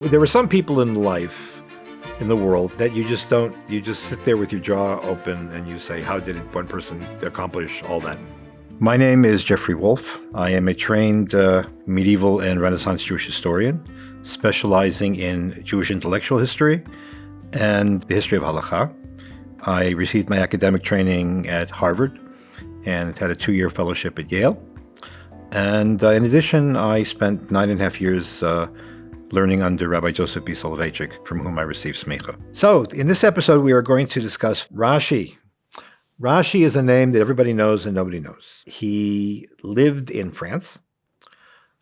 There are some people in life, in the world, that you just sit there with your jaw open and you say, how did one person accomplish all that? My name is Jeffrey Woolf. I am a trained medieval and Renaissance Jewish historian, specializing in Jewish intellectual history and the history of halakha. I received my academic training at Harvard and had a 2-year fellowship at Yale. And in addition, I spent 9.5 years learning under Rabbi Joseph B. Soloveitchik, from whom I received smicha. So in this episode, we are going to discuss Rashi. Rashi is a name that everybody knows and nobody knows. He lived in France.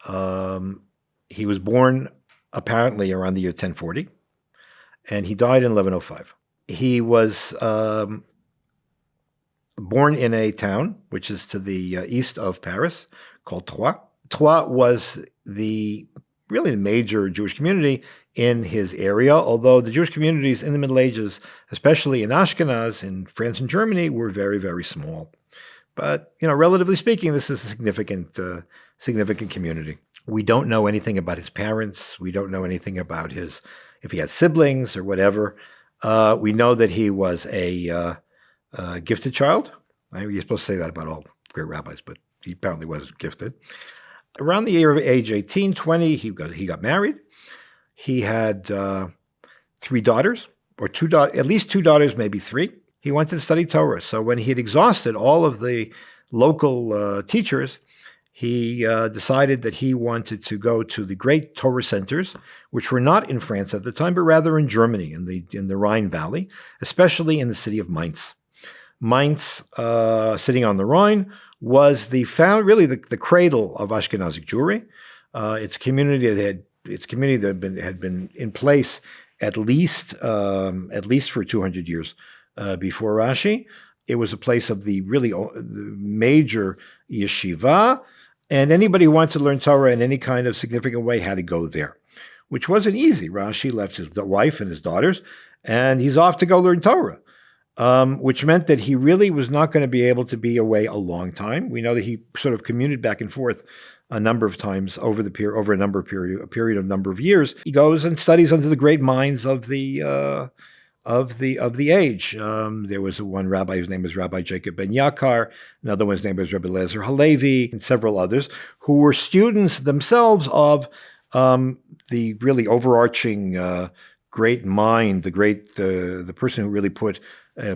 He was born apparently around the year 1040, and he died in 1105. He was born in a town which is to the east of Paris called Troyes. Troyes was really the major Jewish community in his area, although the Jewish communities in the Middle Ages, especially in Ashkenaz, in France and Germany, were very, very small. But, relatively speaking, this is a significant community. We don't know anything about his parents. We don't know anything about if he had siblings or whatever. We know that he was a gifted child. You're supposed to say that about all great rabbis, but he apparently was gifted. Around the age 18, 20, he got married. He had 3 daughters, or at least 2 daughters, maybe 3. He wanted to study Torah. So when he had exhausted all of the local teachers, he decided that he wanted to go to the great Torah centers, which were not in France at the time, but rather in Germany, in the Rhine Valley, especially in the city of Mainz. Mainz, sitting on the Rhine, was the cradle of Ashkenazic Jewry. It's a community that had been in place at least for 200 years before Rashi. It was a place of the major yeshiva, and anybody who wanted to learn Torah in any kind of significant way had to go there, which wasn't easy. Rashi left his wife and his daughters, and he's off to go learn Torah. Which meant that he really was not going to be able to be away a long time. We know that he sort of commuted back and forth a number of times over a period of years. He goes and studies under the great minds of the age. There was one rabbi whose name was Rabbi Jacob ben Yakar. Another one's name was Rabbi Lezer Halevi, and several others who were students themselves of the really overarching great mind, the person who really put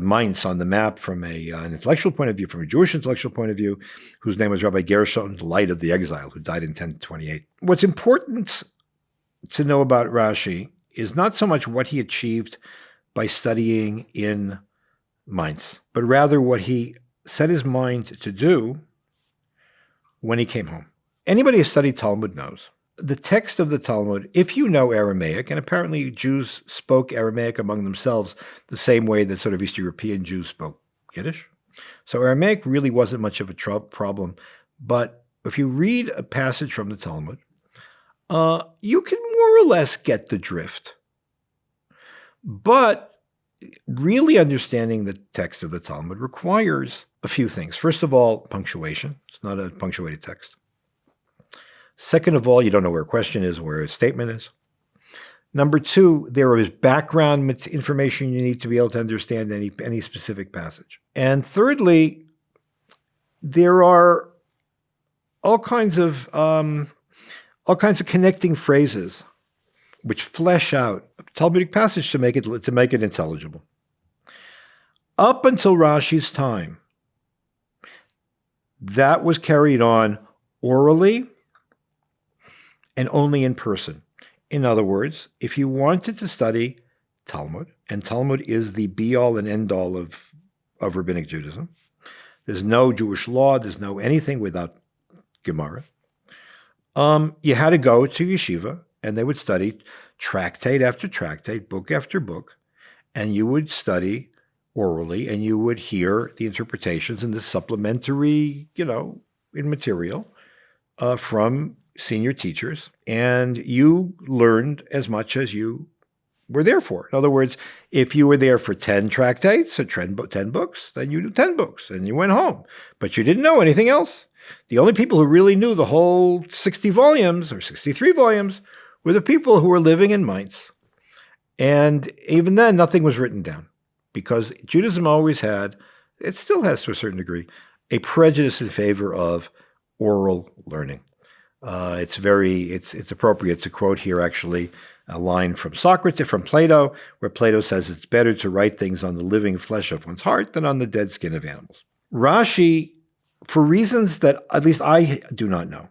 Mainz on the map from an intellectual point of view, from a Jewish intellectual point of view, whose name was Rabbi Gershon, the Light of the Exile, who died in 1028. What's important to know about Rashi is not so much what he achieved by studying in Mainz, but rather what he set his mind to do when he came home. Anybody who studied Talmud knows the text of the Talmud, if you know Aramaic, and apparently Jews spoke Aramaic among themselves the same way that sort of East European Jews spoke Yiddish. So Aramaic really wasn't much of a problem. But if you read a passage from the Talmud, you can more or less get the drift. But really understanding the text of the Talmud requires a few things. First of all, punctuation. It's not a punctuated text. Second of all, you don't know where a question is, where a statement is. Number 2, there is background information you need to be able to understand any specific passage. And thirdly, there are all kinds of connecting phrases which flesh out a Talmudic passage to make it intelligible. Up until Rashi's time, that was carried on orally and only in person. In other words, if you wanted to study Talmud, and Talmud is the be-all and end-all of rabbinic Judaism, there's no Jewish law, there's no anything without Gemara, you had to go to yeshiva, and they would study tractate after tractate, book after book, and you would study orally, and you would hear the interpretations and the supplementary, in material from senior teachers, and you learned as much as you were there for. In other words, if you were there for 10 tractates or 10 books, then you knew 10 books, and you went home. But you didn't know anything else. The only people who really knew the whole 60 volumes or 63 volumes were the people who were living in Mainz. And even then, nothing was written down because Judaism always had, it still has to a certain degree, a prejudice in favor of oral learning. It's appropriate to quote here actually a line from Socrates, from Plato, where Plato says it's better to write things on the living flesh of one's heart than on the dead skin of animals. Rashi, for reasons that at least I do not know,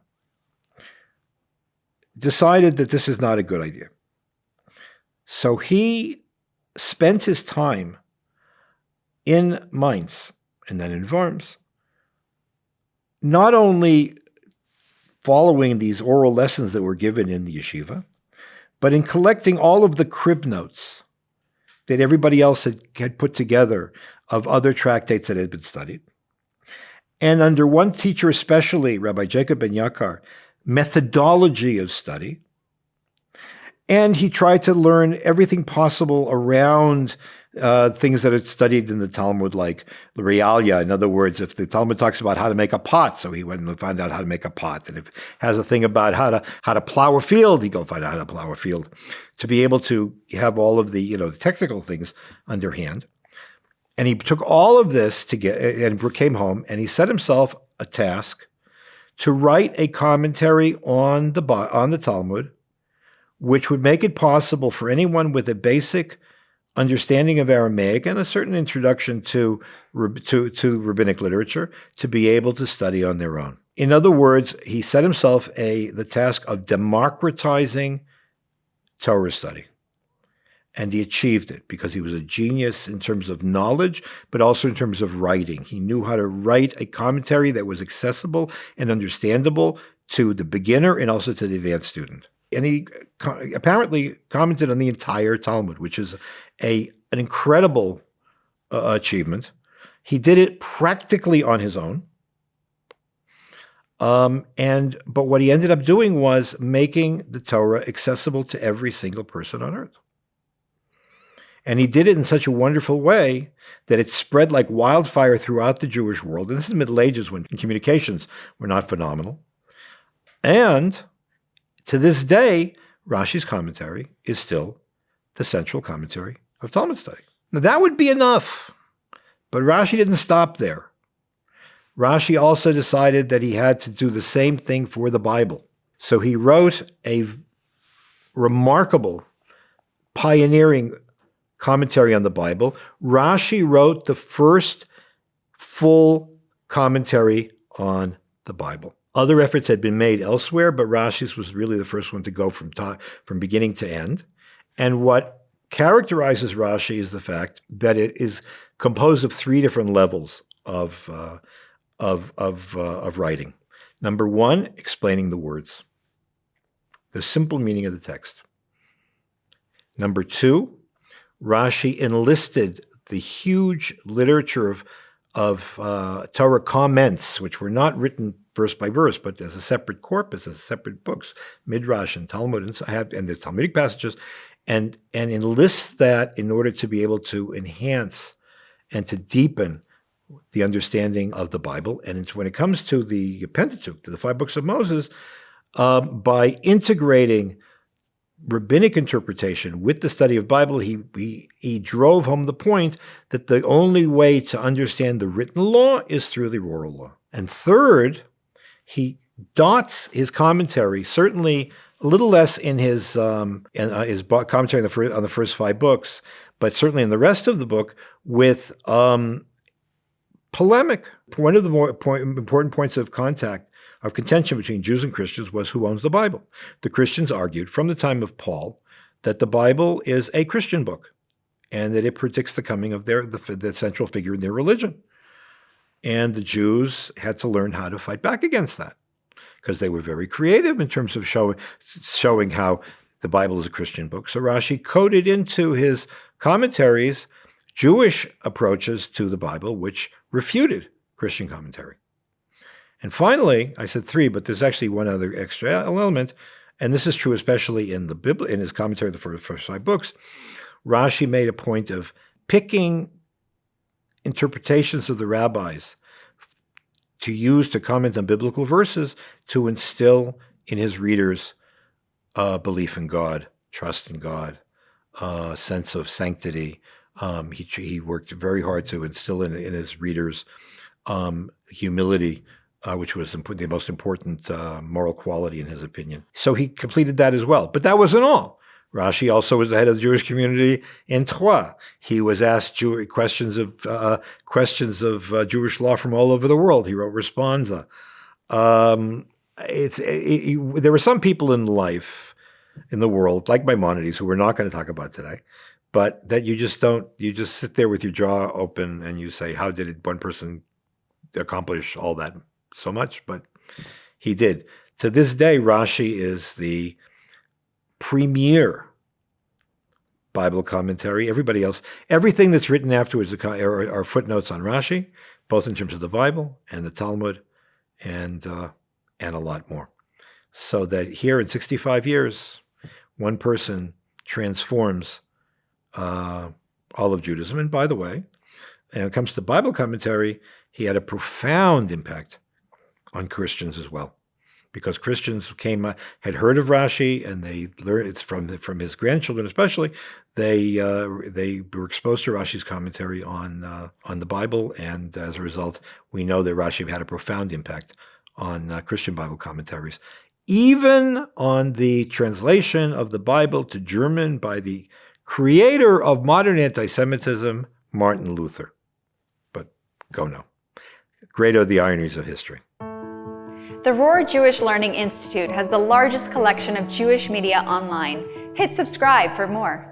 decided that this is not a good idea. So he spent his time in Mainz and then in Worms, not only following these oral lessons that were given in the yeshiva, but in collecting all of the crib notes that everybody else had put together of other tractates that had been studied. And under one teacher especially, Rabbi Jacob ben Yakar, methodology of study. And he tried to learn everything possible around things that are studied in the Talmud, like the realia. In other words, if the Talmud talks about how to make a pot, so he went and found out how to make a pot. And if it has a thing about how to plow a field, he'd go find out how to plow a field, to be able to have all of the the technical things underhand. And he took all of this and came home, and he set himself a task to write a commentary on the Talmud, which would make it possible for anyone with a basic understanding of Aramaic and a certain introduction to rabbinic literature to be able to study on their own. In other words, he set himself the task of democratizing Torah study. And he achieved it because he was a genius in terms of knowledge, but also in terms of writing. He knew how to write a commentary that was accessible and understandable to the beginner and also to the advanced student. And he apparently commented on the entire Talmud, which is an incredible achievement. He did it practically on his own. But what he ended up doing was making the Torah accessible to every single person on earth. And he did it in such a wonderful way that it spread like wildfire throughout the Jewish world. And this is the Middle Ages when communications were not phenomenal. And to this day, Rashi's commentary is still the central commentary of Talmud study. Now, that would be enough. But Rashi didn't stop there. Rashi also decided that he had to do the same thing for the Bible. So he wrote a remarkable, pioneering commentary on the Bible. Rashi wrote the first full commentary on the Bible. Other efforts had been made elsewhere, but Rashi's was really the first one to go from beginning to end. And what characterizes Rashi is the fact that it is composed of three different levels of writing. Number one, explaining the words, the simple meaning of the text. Number two, Rashi enlisted the huge literature of Torah comments, which were not written verse by verse, but as a separate corpus, as separate books, Midrash and Talmud, and the Talmudic passages, and enlists that in order to be able to enhance and to deepen the understanding of the Bible. And when it comes to the Pentateuch, to the 5 books of Moses, by integrating rabbinic interpretation with the study of Bible, he drove home the point that the only way to understand the written law is through the oral law. And third, he dots his commentary, certainly a little less in his commentary on the first 5 books, but certainly in the rest of the book, with polemic. One of the more important points of contention between Jews and Christians was who owns the Bible. The Christians argued from the time of Paul that the Bible is a Christian book and that it predicts the coming of the central figure in their religion. And the Jews had to learn how to fight back against that because they were very creative in terms of showing how the Bible is a Christian book. So Rashi coded into his commentaries Jewish approaches to the Bible, which refuted Christian commentary. And finally, I said 3, but there's actually one other extra element, and this is true especially in his commentary of the first 5 books. Rashi made a point of picking interpretations of the rabbis to use to comment on biblical verses to instill in his readers belief in God, trust in God, sense of sanctity. He worked very hard to instill in his readers humility, which was the most important moral quality in his opinion. So he completed that as well. But that wasn't all. Rashi also was the head of the Jewish community in Troyes. He was asked questions of Jewish law from all over the world. He wrote responsa. There were some people in life, in the world, like Maimonides, who we're not going to talk about today, but that you just sit there with your jaw open and you say, how did one person accomplish all that so much? But he did. To this day, Rashi is the premier Bible commentary. Everybody else, everything that's written afterwards are footnotes on Rashi, both in terms of the Bible and the Talmud, and a lot more. So that here in 65 years, one person transforms all of Judaism. And by the way, when it comes to Bible commentary, he had a profound impact on Christians as well, because Christians had heard of Rashi, and they learned it's from his grandchildren especially. They were exposed to Rashi's commentary on the Bible, and as a result, we know that Rashi had a profound impact on Christian Bible commentaries, even on the translation of the Bible to German by the creator of modern anti-Semitism, Martin Luther. But go no. Great are the ironies of history. The Rohr Jewish Learning Institute has the largest collection of Jewish media online. Hit subscribe for more.